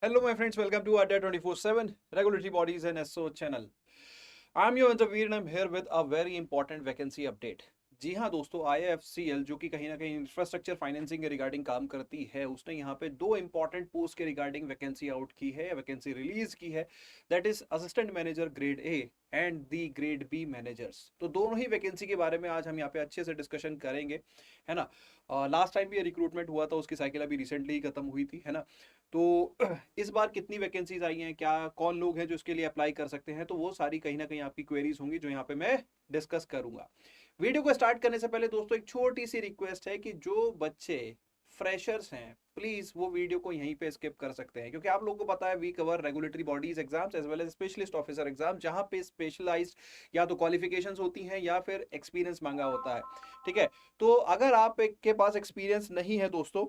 Hello, my friends. Welcome to Adda 24/7 Regulatory Bodies and SO channel. I'm your Veer and I'm here with a very important vacancy update. जी हाँ दोस्तों, IIFCL जो कि कहीं ना कहीं infrastructure financing के regarding काम करती है, उसने यहाँ पे दो इंपॉर्टेंट पोस्ट के रिगार्डिंग वैकेंसी आउट की है, वैकेंसी रिलीज की है। That is assistant manager grade A and the grade B managers. तो दोनों ही वैकेंसी के बारे में आज हम यहाँ पे अच्छे से डिस्कशन करेंगे, है ना। लास्ट टाइम भी रिक्रूटमेंट हुआ था, उसकी साइकिल अभी रिसेंटली ही खत्म हुई थी, है ना। तो इस बार कितनी वैकेंसीज आई हैं, क्या कौन लोग हैं जो इसके लिए अप्लाई कर सकते हैं, तो वो सारी कहीं ना कहीं आपकी क्वेरीज होंगी जो यहाँ पे मैं डिस्कस करूंगा। वीडियो को स्टार्ट करने से पहले दोस्तों एक छोटी सी रिक्वेस्ट है कि जो बच्चे फ्रेशर्स हैं प्लीज वो वीडियो को यहीं पे स्किप कर सकते हैं, क्योंकि आप लोगों को पता है we cover regulatory bodies exams as well as specialist officer exam, जहां पे स्पेशलाइज्ड या तो क्वालिफिकेशंस होती हैं या फिर एक्सपीरियंस मांगा होता है। ठीक है, तो अगर आप के पास एक्सपीरियंस नहीं है दोस्तों,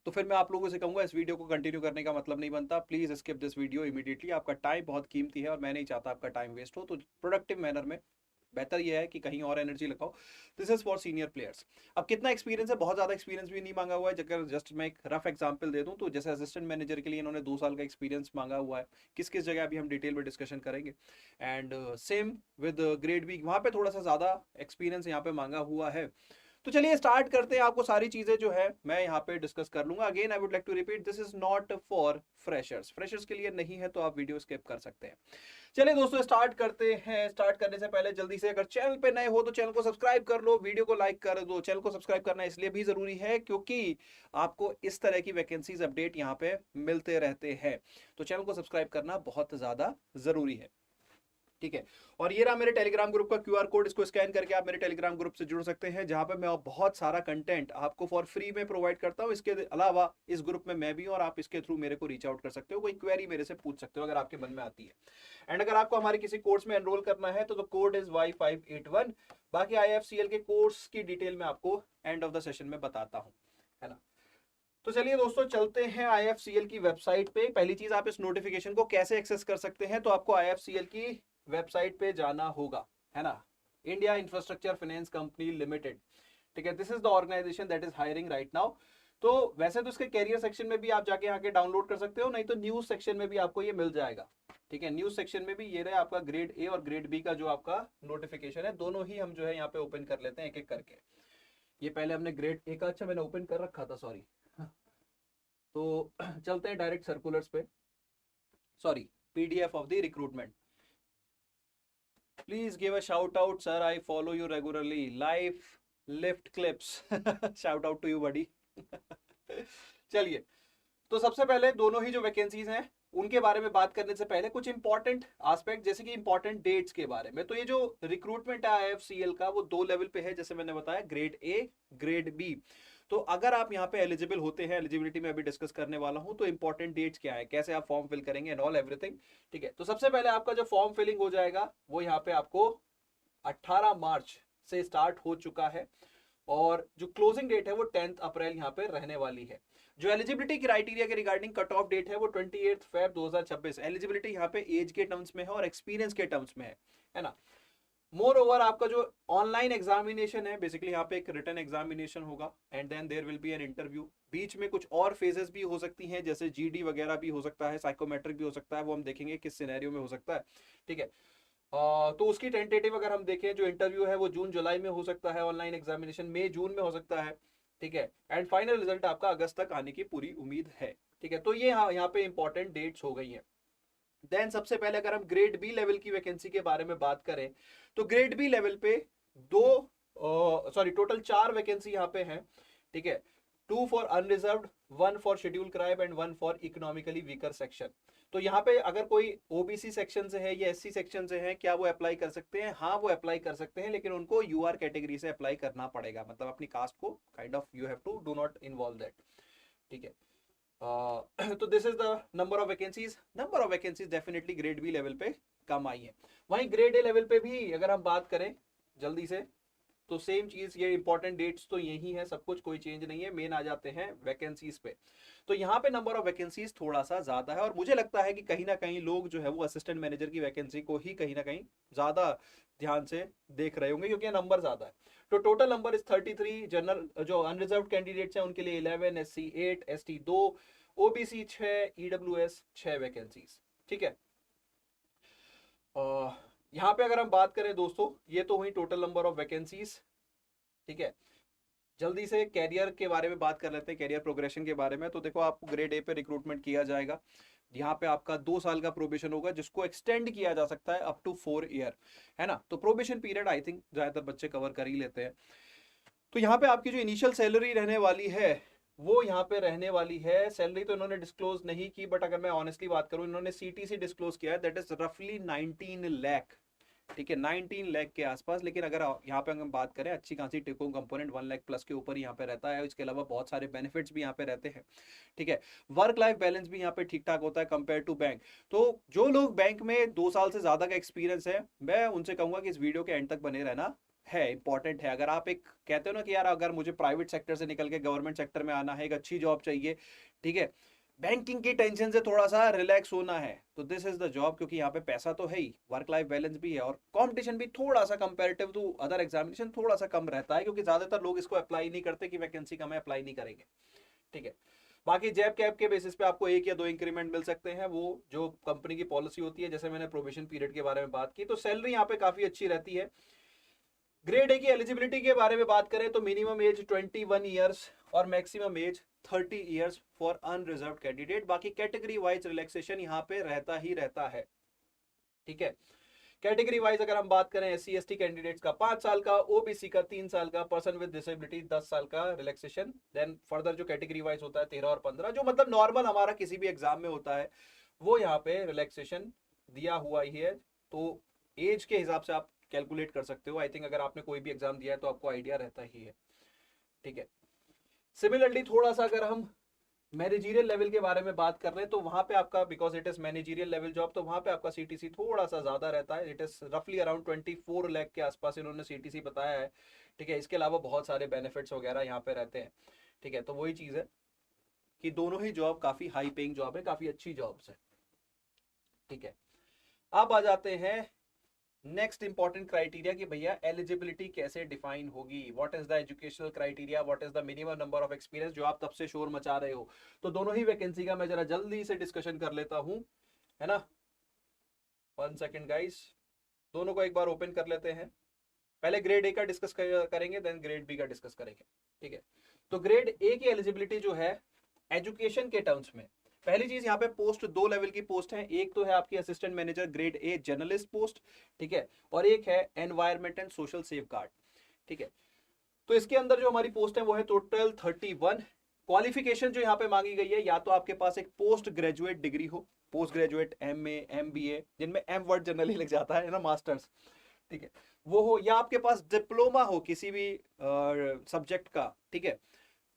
तो फिर मैं आप लोगों से कहूंगा इस वीडियो को कंटिन्यू करने का मतलब नहीं बनता। Please skip this video immediately. आपका टाइम बहुत कीमती है और मैं नहीं चाहता आपका टाइम वेस्ट हो, तो प्रोडक्टिव मैनर में बेहतर यह है कि कहीं और एनर्जी लगाओ। This is for senior players. अब कितना एक्सपीरियंस है, बहुत ज्यादा एक्सपीरियंस भी नहीं मांगा हुआ है। अगर जस्ट मैं एक रफ एग्जांपल दे दूं तो जैसे असिस्टेंट मैनेजर के लिए इन्होंने 2 साल का एक्सपीरियंस मांगा हुआ है। किस किस जगह अभी हम डिटेल में डिस्कशन करेंगे। And same with grade B, वहां पे थोड़ा सा ज्यादा एक्सपीरियंस यहाँ पे मांगा हुआ है। तो चलिए स्टार्ट करते हैं। आपको सारी चीजें जो है मैं यहाँ पे डिस्कस कर लूंगा। Again I would like to repeat, this is not for freshers. Freshers के लिए नहीं है, तो आप वीडियो स्किप कर सकते हैं। चलिए दोस्तों स्टार्ट करते हैं। स्टार्ट करने से पहले जल्दी से अगर चैनल पे नए हो तो चैनल को सब्सक्राइब कर लो, वीडियो को लाइक कर दो। चैनल को सब्सक्राइब करना इसलिए भी जरूरी है क्योंकि आपको इस तरह की वैकेंसीज अपडेट यहाँ पे मिलते रहते हैं। तो चैनल को सब्सक्राइब करना बहुत ज्यादा जरूरी है। ठीक है, और ये रहा मेरे टेलीग्राम ग्रुप का क्यूआर कोड। इसको स्कैन करके आप मेरे टेलीग्राम ग्रुप से जुड़ सकते हैं, जहां पे मैं बहुत सारा कंटेंट आपको फॉर फ्री में प्रोवाइड करता हूं। इसके अलावा इस ग्रुप में मैं भी हूं और आप इसके थ्रू मेरे को रीच आउट कर सकते हो, कोई क्वेरी मेरे से पूछ सकते हो अगर आपके मन में आती है। एंड अगर आपको हमारे किसी कोर्स में एनरोल करना है तो कोड इज Y581। बाकी IFCL के कोर्स की डिटेल में आपको एंड ऑफ द सेशन में बताता हूँ, है ना। तो चलिए दोस्तों चलते हैं IFCL की वेबसाइट पे। पहली चीज, आप इस नोटिफिकेशन को कैसे एक्सेस कर सकते हैं, तो आपको IFCL की वेबसाइट पे जाना होगा, है ना। India infrastructure finance company limited, ठीक है, this is the organization that is hiring right now. तो वैसे तो इसके कैरियर सेक्शन में भी आप जाके यहाँ के डाउनलोड कर सकते हो, नहीं तो न्यूज सेक्शन में भी आपको ये मिल जाएगा। ठीक है, न्यूज सेक्शन में भी ये रहे आपका ग्रेड ए और ग्रेड बी का जो आपका नोटिफिकेशन है। दोनों ही हम जो है यहाँ पे ओपन कर लेते हैं एक एक करके। ये पहले हमने ग्रेड ए का, अच्छा मैंने ओपन कर रखा था, सॉरी। तो चलते हैं डायरेक्ट सर्कुलर्स पे, sorry, PDF of the recruitment. Please give a shout out sir, I follow you regularly, life lift clips. Shout out to you buddy. चलिए, तो सबसे पहले दोनों ही जो वैकेंसीज हैं उनके बारे में बात करने से पहले कुछ इंपॉर्टेंट एस्पेक्ट, जैसे कि इंपॉर्टेंट डेट्स के बारे में। तो ये जो रिक्रूटमेंट है IFCL का, वो 2 लेवल पे है, जैसे मैंने बताया, ग्रेड ए ग्रेड बी। तो अगर आप यहाँ पे एलिजिबल होते हैं, एलिजिबिलिटी में अभी डिस्कस करने वाला हूँ, तो इंपॉर्टेंट डेट्स क्या है, कैसे आप फॉर्म फिल करेंगे एंड ऑल एवरीथिंग। ठीक है, तो सबसे पहले आपका जो फॉर्म फिलिंग हो जाएगा वो यहाँ पे आपको 18 मार्च से स्टार्ट हो चुका है, और जो क्लोजिंग डेट है वो 10 अप्रैल यहाँ पे रहने वाली है। जो एलिजिबिलिटी क्राइटेरिया के रिगार्डिंग कट ऑफ डेट है वो 28 फेब 2026। एलिजिबिलिटी यहाँ पे एज के टर्म्स में है और एक्सपीरियंस के टर्म्स में है ना। मोर ओवर आपका जो ऑनलाइन एग्जामिनेशन है, बेसिकली यहाँ पे एक रिटन एग्जामिनेशन होगा and then there will be an interview. बीच में कुछ और फेजेस भी हो सकती हैं, जैसे GD वगैरह भी हो सकता है, साइकोमेट्रिक भी हो सकता है, वो हम देखेंगे किस सिनेरियो में हो सकता है। ठीक है, तो उसकी टेंटेटिव अगर हम देखें, जो इंटरव्यू है वो जून जुलाई में हो सकता है, ऑनलाइन एग्जामिनेशन मई जून में हो सकता है। ठीक है, एंड फाइनल रिजल्ट आपका अगस्त तक आने की पूरी उम्मीद है। ठीक है, तो ये यहाँ पे इंपॉर्टेंट डेट्स हो गई हैं। देन सबसे पहले अगर हम ग्रेड बी लेवल की वैकेंसी के बारे में बात करें, तो ग्रेड बी लेवल पे दो, सॉरी, टोटल 4 वैकेंसी यहाँ पे हैं। ठीक है, 2 for unreserved, 1 for schedule tribe and 1 for economically weaker section. तो यहाँ पे अगर कोई OBC सेक्शन से है या SC सेक्शन से है, क्या वो अप्लाई कर सकते हैं? हाँ, वो अप्लाई कर सकते हैं, लेकिन उनको UR कैटेगरी से अप्लाई करना पड़ेगा, मतलब अपनी कास्ट को kind of you have to do not involve that. ठीक है, तो this is the number of vacancies. Number of vacancies definitely grade B level पे कम आई है। वहीं ग्रेड ए लेवल पे भी अगर हम बात करें जल्दी से, तो सेम चीज, ये इंपॉर्टेंट डेट्स तो यही है, सब कुछ, कोई चेंज नहीं है। मेन आ जाते हैं वैकेंसीज पे। तो यहाँ पे नंबर ऑफ वैकेंसीज थोड़ा सा ज्यादा है, और मुझे लगता है कि कहीं ना कहीं लोग जो है वो असिस्टेंट मैनेजर की वैकेंसी को ही कहीं ना कहीं ज्यादा ध्यान से देख रहे होंगे, क्योंकि नंबर ज्यादा है। तो टोटल नंबर इज 33। जनरल जो अनरिजर्व कैंडिडेट्स हैं उनके लिए 11, SC 8, ST 2, OBC 6, EWS 6 vacancies. ठीक है, यहाँ पे अगर हम बात करें दोस्तों, ये तो हुई टोटल नंबर ऑफ वैकेंसीज। ठीक है, जल्दी से कैरियर के बारे में बात कर लेते हैं, कैरियर प्रोग्रेशन के बारे में। तो देखो, आपको ग्रेड ए पे रिक्रूटमेंट किया जाएगा। यहाँ पे आपका 2 साल का प्रोबेशन होगा, जिसको एक्सटेंड किया जा सकता है अप टू 4 ईयर, है ना। तो प्रोबेशन पीरियड आई थिंक ज्यादातर बच्चे कवर कर ही लेते हैं। तो यहाँ पे आपकी जो इनिशियल सैलरी रहने वाली है, वो यहाँ पे रहने वाली है, सैलरी तो इन्होंने डिस्क्लोज नहीं की, बट अगर मैं ऑनेस्टली बात करूं, इन्होंने सीटीसी डिस्क्लोज किया है, दैट इज रफली 19 लाख। ठीक है, 19 लाख के आसपास। लेकिन अगर यहाँ पे हम बात करें, अच्छी खासी टेको कंपोनेंट 1 लाख प्लस के ऊपर यहाँ पे रहता है। इसके अलावा बहुत सारे बेनिफिट्स भी यहाँ पे रहते हैं। ठीक है, वर्क लाइफ बैलेंस भी यहाँ पे ठीक ठाक होता है कंपेयर टू बैंक। तो जो लोग बैंक में 2 साल से ज्यादा का एक्सपीरियंस है, मैं उनसे कहूंगा कि इस वीडियो के एंड तक बने रहना है, इंपॉर्टेंट है। अगर आप एक कहते हो ना कि यार अगर मुझे प्राइवेट सेक्टर से निकल के गवर्नमेंट सेक्टर में आना है, एक अच्छी जॉब चाहिए, ठीक है, बैंकिंग की टेंशन से थोड़ा सा रिलैक्स होना है, तो दिस इज द जॉब। क्योंकि यहाँ पे पैसा तो है ही, वर्क लाइफ बैलेंस भी है, और कंपटीशन भी थोड़ा सा कंपैरेटिव टू अदर एग्जामिनेशन थोड़ा सा कम रहता है, क्योंकि ज्यादातर लोग इसको अप्लाई नहीं करते कि वैकेंसी कम है, अप्लाई नहीं करेंगे। ठीक है, बाकी जैब कैब के बेसिस पे आपको 1 या 2 इंक्रीमेंट मिल सकते हैं, वो जो कंपनी की पॉलिसी होती है। जैसे मैंने प्रोबेशन पीरियड के बारे में बात की, तो सैलरी यहाँ पे काफी अच्छी रहती है। ग्रेड ए की एलिजिबिलिटी के बारे में बात करें तो मिनिमम एज 21 ईयर्स और maximum age 30 years for unreserve candidate. बाकी कैटेगरी वाइज रिलैक्सेशन यहाँ पे रहता ही रहता है। ठीक है, कैटेगरी वाइज अगर हम बात करें, एससी एसटी कैंडिडेट्स का 5 साल का, ओबीसी का 3 साल का, पर्सन विद डिसेबिलिटी 10 साल का रिलैक्सेशन। देन फर्दर जो कैटेगरी वाइज होता है 13 और 15, जो मतलब नॉर्मल हमारा किसी भी एग्जाम में होता है, वो यहाँ पे रिलैक्सेशन दिया हुआ ही है। तो एज के हिसाब से आप कैलकुलेट कर सकते हो। आई थिंक अगर आपने कोई भी एग्जाम दिया है तो आपको आइडिया रहता ही है। ठीक है, सिमिलरली थोड़ा सा अगर हम मैनेजरियल लेवल के बारे में बात कर रहे हैं, तो वहां पे आपका, because it is managerial level job, तो वहां पे आपका सीटीसी थोड़ा सा ज्यादा रहता है। इट इज रफली अराउंड 24 लाख के आसपास इन्होंने सीटीसी बताया है। ठीक है, इसके अलावा बहुत सारे बेनिफिट्स वगैरह यहाँ पे रहते हैं। ठीक है, तो वही चीज है कि दोनों ही जॉब काफी हाई पेइंग जॉब है, काफी अच्छी जॉब्स है। ठीक है, अब आ जाते हैं नेक्स्ट इंपॉर्टेंट क्राइटेरिया कि भैया एलिजिबिलिटी कैसे डिफाइन होगी, what is the educational criteria, what is the minimum number of experience, जो आप तब से शोर मचा रहे हो। तो दोनों ही वैकेंसी का मैं जरा जल्दी से डिस्कशन कर लेता हूं, है ना। 1 सेकेंड गाइस, दोनों को एक बार ओपन कर लेते हैं। पहले ग्रेड ए का डिस्कस करेंगे, देन ग्रेड बी का डिस्कस करेंगे। ठीक है, तो ग्रेड ए की एलिजिबिलिटी जो है एजुकेशन के टर्म्स में, पहली चीज यहाँ पे पोस्ट 2 लेवल की पोस्ट है। एक तो है आपकी assistant manager grade a journalist post, ठीक है, और एक है एनवायरमेंट एंड सोशल सेफगार्ड। ठीक है, तो इसके अंदर जो हमारी पोस्ट है वो है टोटल 31। क्वालिफिकेशन जो यहाँ पे मांगी गई है, या तो आपके पास एक पोस्ट ग्रेजुएट डिग्री हो, पोस्ट ग्रेजुएट एमए एमबीए, जिनमें एम वर्ड जनरली लग जाता है ना, मास्टर्स, ठीक है, वो हो, या आपके पास डिप्लोमा हो किसी भी सब्जेक्ट का। ठीक है,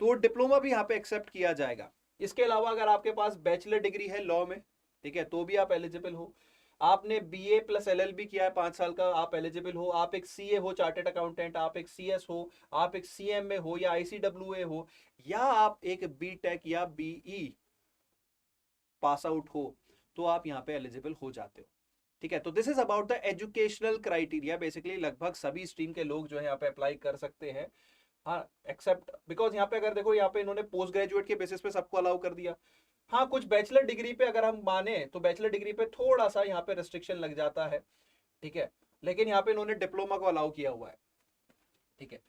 तो डिप्लोमा भी यहाँ पे एक्सेप्ट किया जाएगा। इसके अलावा अगर आपके पास बैचलर डिग्री है लॉ में, ठीक है, तो भी आप एलिजिबल हो। आपने बीए प्लस एलएलबी किया है 5 साल का, आप एलिजिबल हो। आप एक सीए हो, चार्टेड अकाउंटेंट, आप एक सीएस हो, आप एक सीएमए हो या आईसीडब्ल्यूए हो, या आप एक बीटेक या बीई पास आउट हो, तो आप यहाँ पे एलिजिबल हो जाते हो। ठीक है, तो this is about the educational criteria. Basically लगभग सभी स्ट्रीम के लोग जो है यहाँ पे अप्लाई कर सकते हैं, हाँ, एक्सेप्ट, बिकॉज यहाँ पे अगर देखो, यहाँ पे इन्होंने पोस्ट ग्रेजुएट के बेसिस पे सबको अलाउ कर दिया। हाँ, कुछ बैचलर डिग्री पे अगर हम माने तो बैचलर डिग्री पे थोड़ा सा यहाँ पे रिस्ट्रिक्शन लग जाता है। ठीक है, लेकिन यहाँ पे इन्होंने डिप्लोमा को अलाउ किया हुआ है। ठीक है,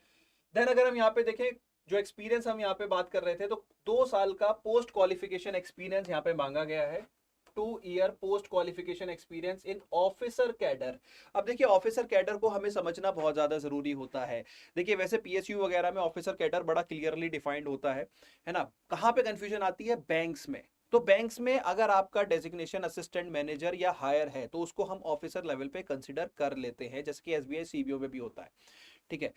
देन अगर हम यहाँ पे देखें, जो एक्सपीरियंस हम यहाँ पे बात कर रहे थे, तो 2 साल का पोस्ट क्वालिफिकेशन एक्सपीरियंस यहाँ पे मांगा गया है। 2 year post qualification experience in officer cadre. अब देखिए, ऑफिसर कैडर को हमें समझना बहुत ज्यादा जरूरी होता है। देखिए, वैसे पीएसयू वगैरह में ऑफिसर कैडर बड़ा क्लियरली डिफाइंड होता है ना। कहाँ पे कंफ्यूजन आती है, बैंक्स में। तो बैंक्स में अगर आपका डेजिग्नेशन असिस्टेंट मैनेजर या हायर है, तो उसको हम ऑफिसर लेवल पे कंसिडर कर लेते हैं, जैसे कि एसबीआई सीबीओ में भी होता है। ठीक है,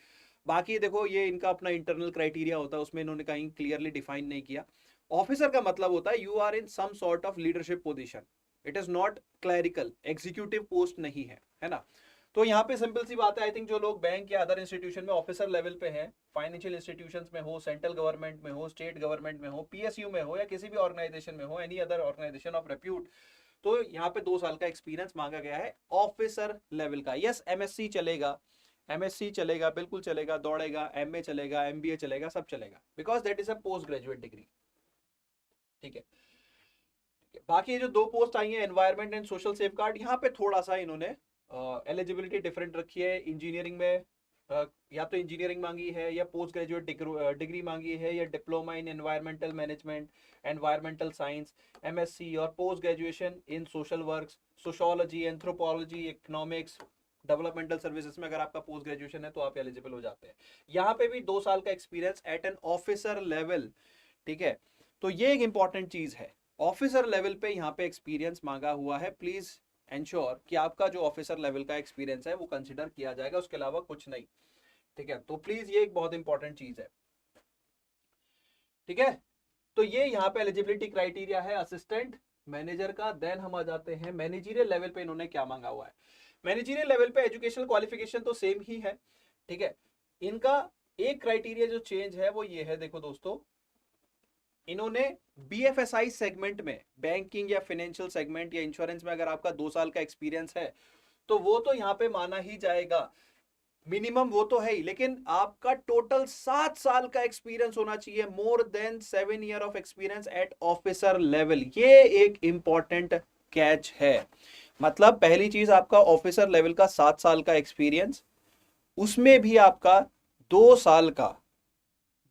बाकी देखो, ये इनका अपना इंटरनल क्राइटेरिया होता है, उसमें इन्होंने कहीं क्लियरली डिफाइन नहीं किया। ऑफिसर का मतलब होता है you are in some sort of leadership position, it is not clerical, executive post नहीं है ना। तो यहाँ पे सिंपल सी बात है, आई थिंक जो लोग बैंक या अदर इंस्टीट्यूशन में ऑफिसर लेवल पे हैं, फाइनेंशियल इंस्टीट्यूशंस में हो, सेंट्रल गवर्नमेंट में हो, स्टेट गवर्नमेंट में हो, पीएसयू में हो, या किसी भी ऑर्गेनाइजेशन में हो, any other organization of repute, तो यहाँ पे 2 साल का एक्सपीरियंस मांगा गया है ऑफिसर लेवल का। यस, एमएससी चलेगा, एमएससी चलेगा, बिल्कुल चलेगा, दौड़ेगा, एमए चलेगा, एमबीए चलेगा, सब चलेगा, because that is a post graduate degree. ठीक है, बाकी ये जो दो पोस्ट आई है environment and social safe guard, यहाँ पे थोड़ा सा इन्होंने एलिजिबिलिटी डिफरेंट रखी है। इंजीनियरिंग में या तो इंजीनियरिंग मांगी है, या पोस्ट ग्रेजुएट डिग्री मांगी है, या diploma in environmental management, environmental science, MSc, और post graduation in social works, sociology, anthropology, economics, developmental services में अगर आपका पोस्ट ग्रेजुएशन है तो आप एलिजिबल हो जाते हैं। यहाँ पे भी 2 साल का experience eight an officer level, ठीक है। तो ये एक इंपॉर्टेंट चीज है, ऑफिसर लेवल पे यहाँ पे एक्सपीरियंस मांगा हुआ है। प्लीज एंश्योर कि आपका जो ऑफिसर लेवल का एक्सपीरियंस है वो कंसिडर किया जाएगा, उसके अलावा कुछ नहीं, ठीक है। तो प्लीज ये एक बहुत इंपॉर्टेंट चीज है, ठीक है। तो ये यहाँ पे एलिजिबिलिटी क्राइटेरिया है असिस्टेंट मैनेजर का। देन हम आ जाते हैं मैनेजरियल लेवल पे, इन्होंने क्या मांगा हुआ है। मैनेजरियल लेवल पे एजुकेशनल क्वालिफिकेशन तो सेम ही है, ठीक है। इनका एक क्राइटेरिया जो चेंज है वो ये है, देखो दोस्तों, इन्होंने बीएफएसआई सेगमेंट में, बैंकिंग या फाइनेंशियल सेगमेंट या इंश्योरेंस में अगर आपका 2 साल का एक्सपीरियंस है तो वो तो यहाँ पे माना ही जाएगा, मिनिमम वो तो है ही, लेकिन आपका टोटल 7 साल का एक्सपीरियंस होना चाहिए, more than 7 year of experience eight officer level. ये एक इंपॉर्टेंट कैच है। मतलब पहली चीज आपका ऑफिसर लेवल का 7 साल का एक्सपीरियंस, उसमें भी आपका 2 साल का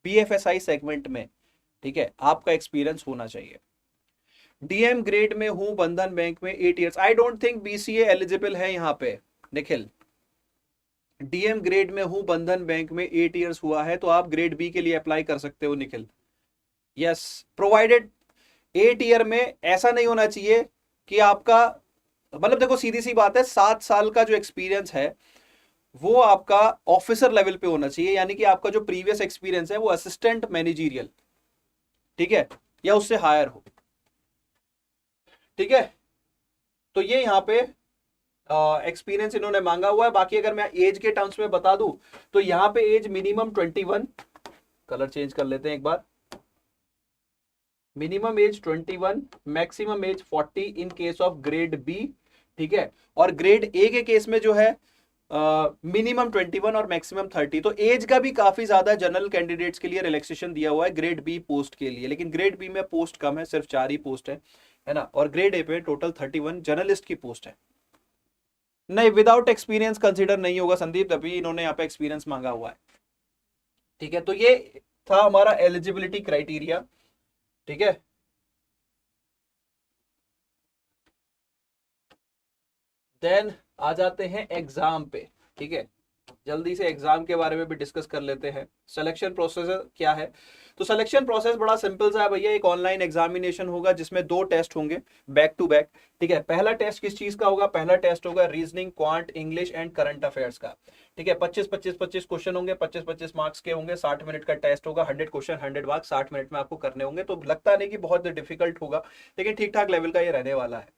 बीएफएसआई सेगमेंट में, ठीक है, आपका एक्सपीरियंस होना चाहिए। डीएम ग्रेड में हूं बंधन बैंक में 8 years, I don't think BCA eligible है यहाँ पे निखिल। डीएम ग्रेड में हूं बंधन बैंक में 8 इयर्स हुआ है तो आप ग्रेड बी के लिए अप्लाई कर सकते हो निखिल। यस, प्रोवाइडेड 8 ईयर में ऐसा नहीं होना चाहिए कि आपका, मतलब देखो सीधी सी बात है, 7 साल का जो एक्सपीरियंस है वो आपका ऑफिसर लेवल पे होना चाहिए, यानी कि आपका जो प्रीवियस एक्सपीरियंस है वो असिस्टेंट मैनेजरियल, ठीक है, या उससे हायर हो, ठीक है। तो ये यहाँ पे एक्सपीरियंस इन्होंने मांगा हुआ है। बाकी अगर मैं एज के टर्म्स में बता दूं तो यहाँ पे एज मिनिमम 21, कलर चेंज कर लेते हैं एक बार, minimum age 21, maximum age 40 in case of grade B, ठीक है। और ग्रेड ए के केस में जो है मिनिमम 21 और मैक्सिमम 30। तो एज का भी काफी ज्यादा जनरल कैंडिडेट्स के लिए रिलैक्सेशन दिया हुआ है ग्रेड बी पोस्ट के लिए, लेकिन ग्रेड बी में पोस्ट कम है, सिर्फ 4 ही पोस्ट है ना। और ग्रेड ए पे टोटल 31 जर्नलिस्ट की पोस्ट है। नहीं, विदाउट एक्सपीरियंस कंसीडर नहीं होगा संदीप, तभी इन्होंने यहाँ पे एक्सपीरियंस मांगा हुआ है, ठीक है। तो ये था हमारा एलिजिबिलिटी क्राइटेरिया, ठीक है। देन आ जाते हैं एग्जाम पे, ठीक है। जल्दी से एग्जाम के बारे में भी डिस्कस कर लेते हैं। सिलेक्शन प्रोसेस क्या है, तो सिलेक्शन प्रोसेस बड़ा सिंपल सा है भैया। एक ऑनलाइन एग्जामिनेशन होगा जिसमें 2 टेस्ट होंगे बैक टू बैक, ठीक है। पहला टेस्ट किस चीज का होगा, पहला टेस्ट होगा reasoning, quant, English and current affairs का, ठीक है। 25 क्वेश्चन होंगे, 25 मार्क्स के होंगे, 60 मिनट का टेस्ट होगा, 100 क्वेश्चन 100 मार्क्स 60 मिनट में आपको करने होंगे। तो लगता नहीं कि बहुत डिफिकल्ट होगा, लेकिन ठीक ठाक लेवल का ये रहने वाला है,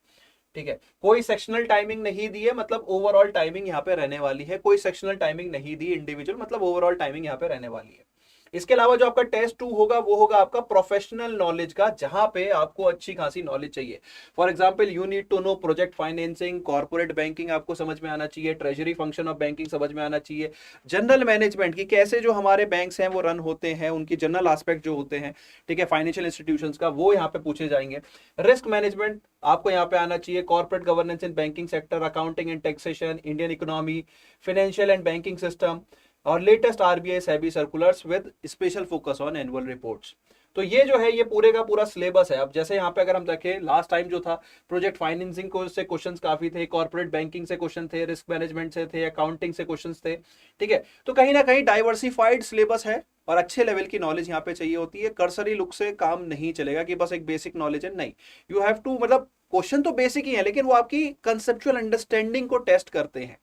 ठीक है। कोई सेक्शनल टाइमिंग नहीं दी है, मतलब ओवरऑल टाइमिंग यहाँ पे रहने वाली है। कोई सेक्शनल टाइमिंग नहीं दी इंडिविजुअल, मतलब ओवरऑल टाइमिंग यहाँ पे रहने वाली है। इसके अलावा जो आपका टेस्ट 2 होगा वो होगा आपका प्रोफेशनल नॉलेज का, जहां पे आपको अच्छी खासी नॉलेज चाहिए। For example you need to know project financing, corporate banking आपको समझ में आना चाहिए, ट्रेजरी फंक्शन ऑफ बैंकिंग समझ में आना चाहिए, जनरल मैनेजमेंट की कैसे जो हमारे बैंक्स हैं वो रन होते हैं, उनकी जनरल एस्पेक्ट जो होते हैं, ठीक है, फाइनेंशियल इंस्टीट्यूशंस का, वो यहाँ पे पूछे जाएंगे। रिस्क मैनेजमेंट आपको यहाँ पे आना चाहिए, corporate governance in banking sector, accounting and taxation, Indian economy, financial and banking system, और latest RBI SEBI circulars with special focus on annual reports. तो ये जो है ये पूरे का पूरा सिलेबस है। अब जैसे यहाँ पे अगर हम देखें, लास्ट टाइम जो था प्रोजेक्ट फाइनेंसिंग को से क्वेश्चंस काफी थे, कॉर्पोरेट बैंकिंग से क्वेश्चन थे, रिस्क मैनेजमेंट से थे, अकाउंटिंग से क्वेश्चंस थे, ठीक है। तो कहीं ना कहीं डाइवर्सिफाइड सिलेबस है और अच्छे लेवल की नॉलेज यहाँ पे चाहिए होती है। कर्सरी लुक से काम नहीं चलेगा कि बस एक बेसिक नॉलेज है, नहीं, यू हैव टू, मतलब क्वेश्चन तो बेसिक ही है लेकिन वो आपकी कंसेप्चुअल अंडरस्टैंडिंग को टेस्ट करते हैं,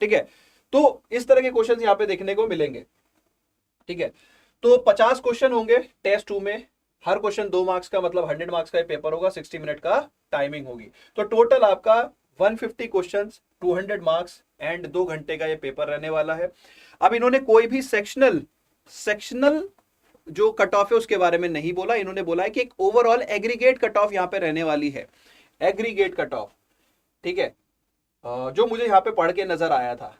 ठीक है। तो इस तरह के क्वेश्चन यहाँ पे देखने को मिलेंगे, ठीक है। तो 50 क्वेश्चन होंगे टेस्ट 2 में, हर क्वेश्चन 2 मार्क्स का, मतलब 100 मार्क्स का पेपर होगा, 60 मिनट का टाइमिंग होगी। तो टोटल आपका 150 क्वेश्चन, 200 मार्क्स एंड 2 घंटे का ये पेपर रहने वाला है। अब इन्होंने कोई भी सेक्शनल जो कट ऑफ है उसके बारे में नहीं बोला, इन्होंने बोला है कि एक ओवरऑल एग्रीगेट कट ऑफ यहाँ पे रहने वाली है, एग्रीगेट कट ऑफ, ठीक है। जो मुझे यहाँ पे पढ़ के नजर आया था,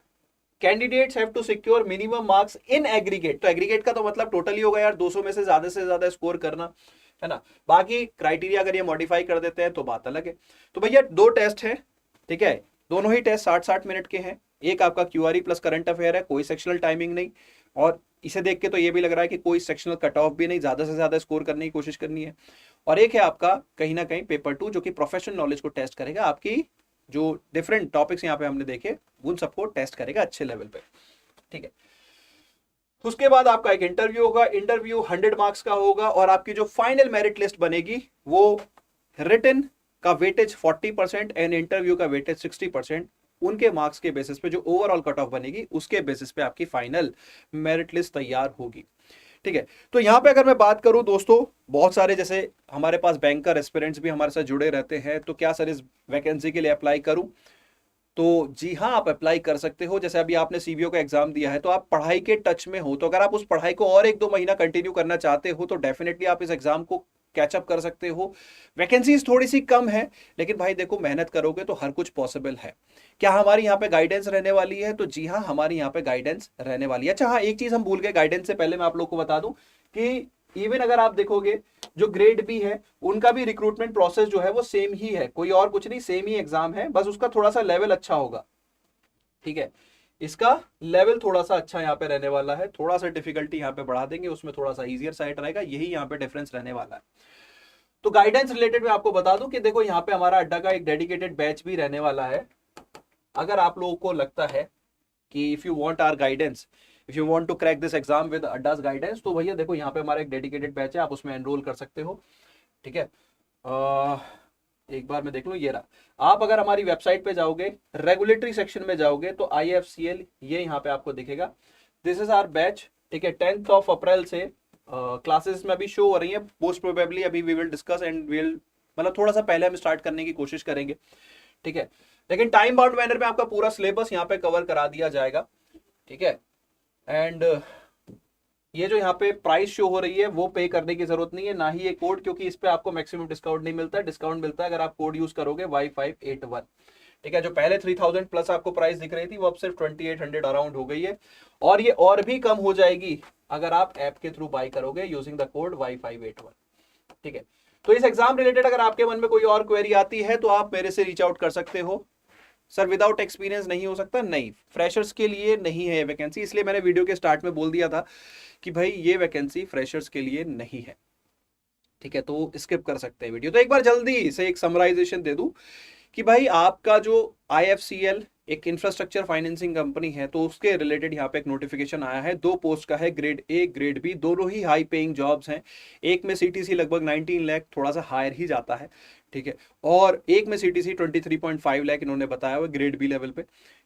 candidates have to secure minimum marks in aggregate. तो एग्रीगेट का तो मतलब टोटल ही होगा यार, 200 में से ज्यादा स्कोर करना, है ना। बाकी क्राइटेरिया अगर ये मॉडिफाई कर देते हैं तो बात अलग है। तो भैया 2 टेस्ट है, ठीक है, दोनों ही टेस्ट 60-60 मिनट के हैं। एक आपका क्यूआरई प्लस करंट अफेयर है, कोई सेक्शनल टाइमिंग नहीं, और इसे देख के तो ये भी लग रहा है कि कोई सेक्शनल कट ऑफ भी नहीं, ज्यादा से ज्यादा स्कोर करने की कोशिश करनी है। और एक है आपका कहीं ना कहीं पेपर 2 जो कि प्रोफेशनल नॉलेज को टेस्ट करेगा, आपकी जो डिफरेंट टॉपिक्स यहाँ पे हमने देखे उन सबको टेस्ट करेगा अच्छे लेवल पे, ठीक है। उसके बाद आपका एक इंटरव्यू होगा, इंटरव्यू 100 मार्क्स का होगा, और आपकी जो फाइनल मेरिट लिस्ट बनेगी वो रिटन का वेटेज 40% एंड इंटरव्यू का वेटेज 60%, उनके मार्क्स के बेसिस पे जो ओवरऑल कट ऑफ बनेगी उसके बेसिस पे आपकी फाइनल मेरिट लिस्ट तैयार होगी, ठीक है। तो यहाँ पे अगर मैं बात करूं दोस्तों, बहुत सारे जैसे हमारे पास बैंकर एस्पिरेंट्स भी हमारे साथ जुड़े रहते हैं, तो क्या सर इस वैकेंसी के लिए अप्लाई करूं? तो जी हाँ, आप अप्लाई कर सकते हो। जैसे अभी आपने सीबीओ का एग्जाम दिया है तो आप पढ़ाई के टच में हो, तो अगर आप उस पढ़ाई को और 1-2 महीना कंटिन्यू करना चाहते हो तो डेफिनेटली आप इस एग्जाम को कैचअप कर सकते हो। वैकेंसीज थोड़ी सी कम है, लेकिन भाई देखो मेहनत करोगे तो हर कुछ पॉसिबल है। क्या हमारी यहाँ पे गाइडेंस रहने वाली है? तो जी हाँ, हमारी यहाँ पे गाइडेंस रहने वाली है। अच्छा हाँ, एक चीज हम भूल गए, गाइडेंस से पहले मैं आप लोग को बता दूं कि इवन अगर आप देखोगे जो ग्रेड बी है उनका भी रिक्रूटमेंट प्रोसेस जो है वो सेम ही है, कोई और कुछ नहीं, सेम ही एग्जाम है, बस उसका थोड़ा सा लेवल अच्छा होगा, ठीक है। इसका लेवल थोड़ा सा अच्छा यहाँ पे रहने वाला है, थोड़ा सा डिफिकल्टी यहाँ पे बढ़ा देंगे, उसमें थोड़ा सा इजियर साइड रहेगा, यही यहाँ पे डिफरेंस रहने वाला है। तो गाइडेंस रिलेटेड मैं आपको बता दूं कि देखो यहाँ पे हमारा अड्डा का एक डेडिकेटेड बैच भी रहने वाला है। अगर आप लोगों को लगता है कि if you want our guidance, if you want to crack this exam with Adda's guidance, तो भैया देखो यहाँ पे हमारा एक डेडिकेटेड बैच है, आप उसमें एनरोल कर सकते हो, ठीक है। एक बार मैं देख लूँ, ये रहा। आप अगर हमारी वेबसाइट पे जाओगे, रेगुलेटरी सेक्शन में जाओगे तो IFCL ये यहाँ पे आपको दिखेगा, दिस इज आवर बैच, ठीक है। 10 अप्रैल से क्लासेस में अभी शो हो रही है, मोस्ट प्रोबेबली अभी we will discuss and will, मतलब थोड़ा सा पहले हम स्टार्ट करने की कोशिश करेंगे, ठीक है। लेकिन टाइम बाउंड मैनर में आपका पूरा सिलेबस यहाँ पे कवर करा दिया जाएगा, ठीक है। एंड ये जो यहाँ पे प्राइस शो हो रही है वो पे करने की जरूरत नहीं है, ना ही ये कोड, क्योंकि इस पे आपको मैक्सिमम डिस्काउंट नहीं मिलता है। डिस्काउंट मिलता है अगर आप कोड यूज करोगे Y581, ठीक है। जो पहले 3000 प्लस आपको प्राइस दिख रही थी वो अब सिर्फ 2800 अराउंड हो गई है, और ये और भी कम हो जाएगी अगर आप ऐप के थ्रू बाय करोगे यूजिंग द कोड Y581, ठीक है। तो इस एग्जाम रिलेटेड अगर आपके मन में कोई और क्वेरी आती है तो आप मेरे से रीच आउट कर सकते हो। सर विदाउट एक्सपीरियंस नहीं हो सकता? नहीं, फ्रेशर्स के लिए नहीं है ये वैकेंसी, इसलिए मैंने वीडियो के स्टार्ट में बोल दिया था कि भाई ये वैकेंसी फ्रेशर्स के लिए नहीं है, ठीक है। तो स्किप कर सकते हैं वीडियो। तो एक बार जल्दी से एक समराइजेशन दे दूं कि भाई आपका जो IFCL एक इंफ्रास्ट्रक्चर फाइनेंसिंग कंपनी है, तो उसके रिलेटेड यहाँ पे एक नोटिफिकेशन आया है, 2 पोस्ट का है, ग्रेड ए ग्रेड बी, दोनों ही हाई पेइंग जॉब्स हैं। एक में CTC लगभग 19 लाख, थोड़ा सा हायर ही जाता है, ठीक है, और एक में CTC 23.5 लाख इन्होंने बताया हुआ ग्रेड बी लेवल पे,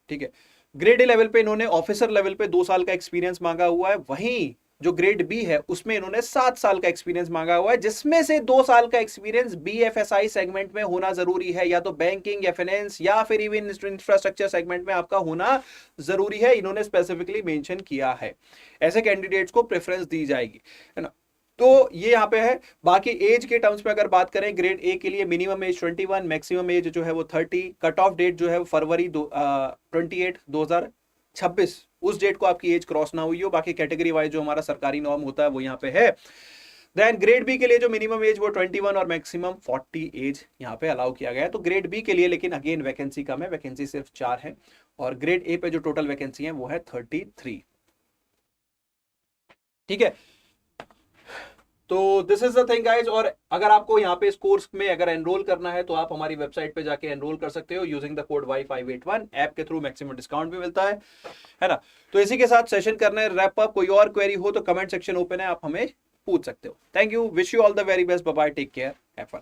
ठीक है। ग्रेड ए लेवल पे इन्होंने ऑफिसर लेवल पे 2 साल का एक्सपीरियंस मांगा हुआ है, वहीं जो ग्रेड बी है उसमें इन्होंने 7 साल का एक्सपीरियंस मांगा हुआ है, जिसमें से 2 साल का एक्सपीरियंस BFSI सेगमेंट में होना जरूरी है, या तो बैंकिंग या फाइनेंस या फिर इवन इंफ्रास्ट्रक्चर सेगमेंट में आपका होना जरूरी है, इन्होंने स्पेसिफिकली मेंशन किया है। ऐसे कैंडिडेट्स को प्रेफरेंस दी जाएगी, है ना। तो ये यहाँ पे है। बाकी एज के टर्म्स में अगर बात करें, ग्रेड ए के लिए मिनिमम एज 21, मैक्सिमम एज जो है वो 30, कट ऑफ डेट जो है वो फरवरी 28 2026, उस डेट को आपकी एज क्रॉस ना हुई हो। बाकी कैटेगरी वाइज जो हमारा सरकारी नॉर्म होता है वो यहाँ पे है। देन ग्रेड बी के लिए जो मिनिमम एज वो 21 और मैक्सिमम 40 एज यहाँ पे अलाउ किया गया है। तो ग्रेड बी के लिए लेकिन अगेन वैकेंसी कम है, वैकेंसी सिर्फ 4 है, और ग्रेड ए पे जो टोटल वैकेंसी है वो है 33, ठीक है। तो this is the thing guys. और अगर आपको यहाँ पे इस कोर्स में अगर एनरोल करना है तो आप हमारी वेबसाइट पे जाके एनरोल कर सकते हो using the code Y581, app के थ्रू मैक्सिमम डिस्काउंट भी मिलता है ना। तो इसी के साथ सेशन करना है रैप अप। कोई और क्वेरी हो तो कमेंट सेक्शन ओपन है, आप हमें पूछ सकते हो। Thank you, wish you all the very best, bye bye, take care, have fun.